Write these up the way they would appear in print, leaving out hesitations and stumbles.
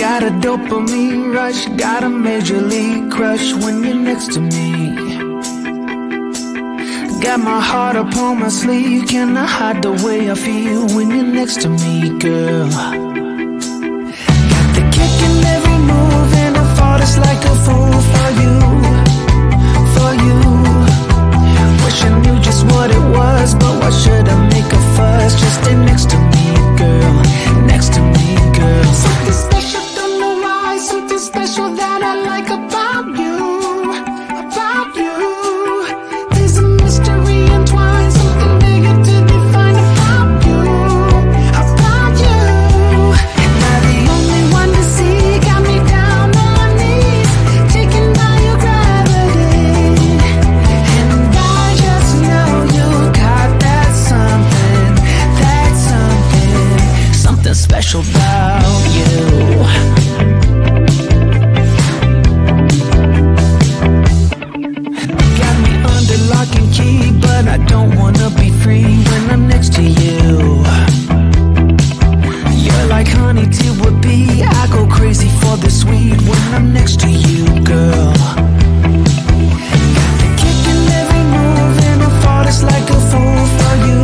Got a dopamine rush, got a major league crush when you're next to me. Got my heart upon my sleeve, can I hide the way I feel when you're next to me, girl? Got the kick in every move and I fought just like a fool for you, for you. Wish I knew just what it was, but why should I make a fuss? Just stay next to me, girl, next to me, girl. Something special, don't know why, something special that I like about you, about you. There's a mystery entwined, something bigger to define about you, about you. Am I the only one to see? Got me down on my knees, taken by your gravity. And I just know you got that something, something special about you. Got me under lock and key, but I don't wanna be free when I'm next to you. You're like honey to a bee, I go crazy for the sweet when I'm next to you, girl. Got the kick in every move and I fall just like a fool for you,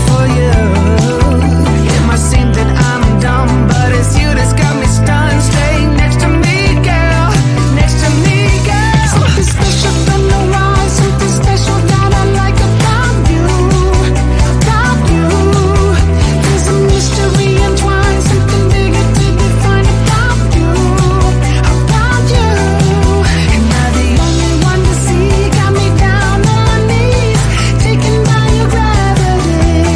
for you. It might seem that I'm dumb, but it's you that's got me stunned. Stay next to me, girl, next to me, girl. Something special, don't know why, something special that I like about you, about you. There's a mystery entwined, something bigger to define about you, about you. Am I the only one to see? Got me down on my knees, taken by your gravity.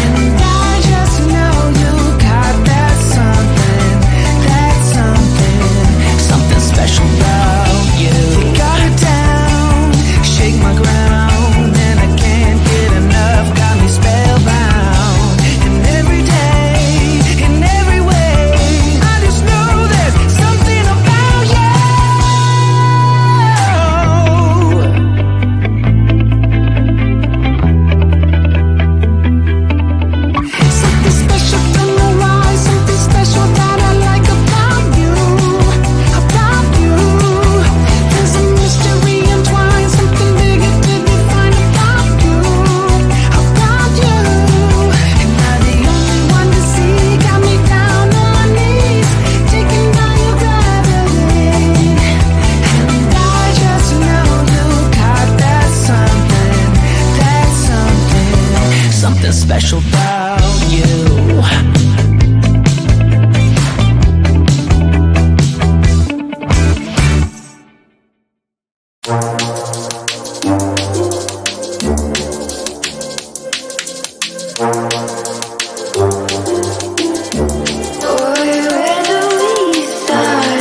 And I just know you got that something, something special about you. You got it down, shake my ground, and I can't get enough, got me spellbound. And every day, in every way, I just know there's something about you. Something special, don't know why, something special that I like about you, about you. There's a mystery entwined, something bigger to define about you, about you. Am I the only one to see? Got me down on my knees, taken by your gravity. And I just know you got that something special about you. Boy, where do we start?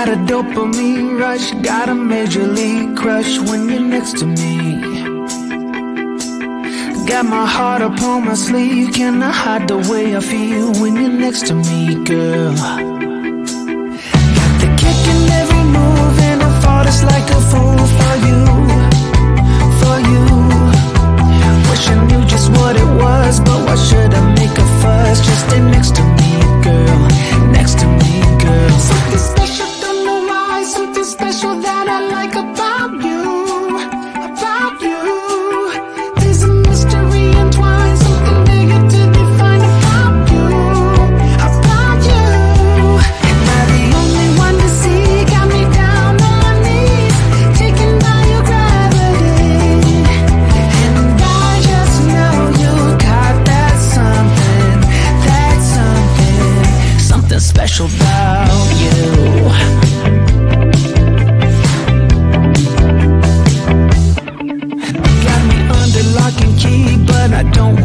got a dopamine rush, got a major league crush when you're next to me. Got my heart upon my sleeve, can I hide the way I feel when you're next to me, girl? Got the kick in every move and I fought just like a fool for you, for you. Wish I knew just what it was, but why should I make a fuss? Just stay next to me, girl, next to me, girl. Something special, don't know why, something special that I like about you, about you. There's a mystery entwined, something bigger to define about you, about you. Am I the only one to see? Got me down on my knees, taken by your gravity. And I just know you got that something, something special about you. Got me under lock and key, but I don't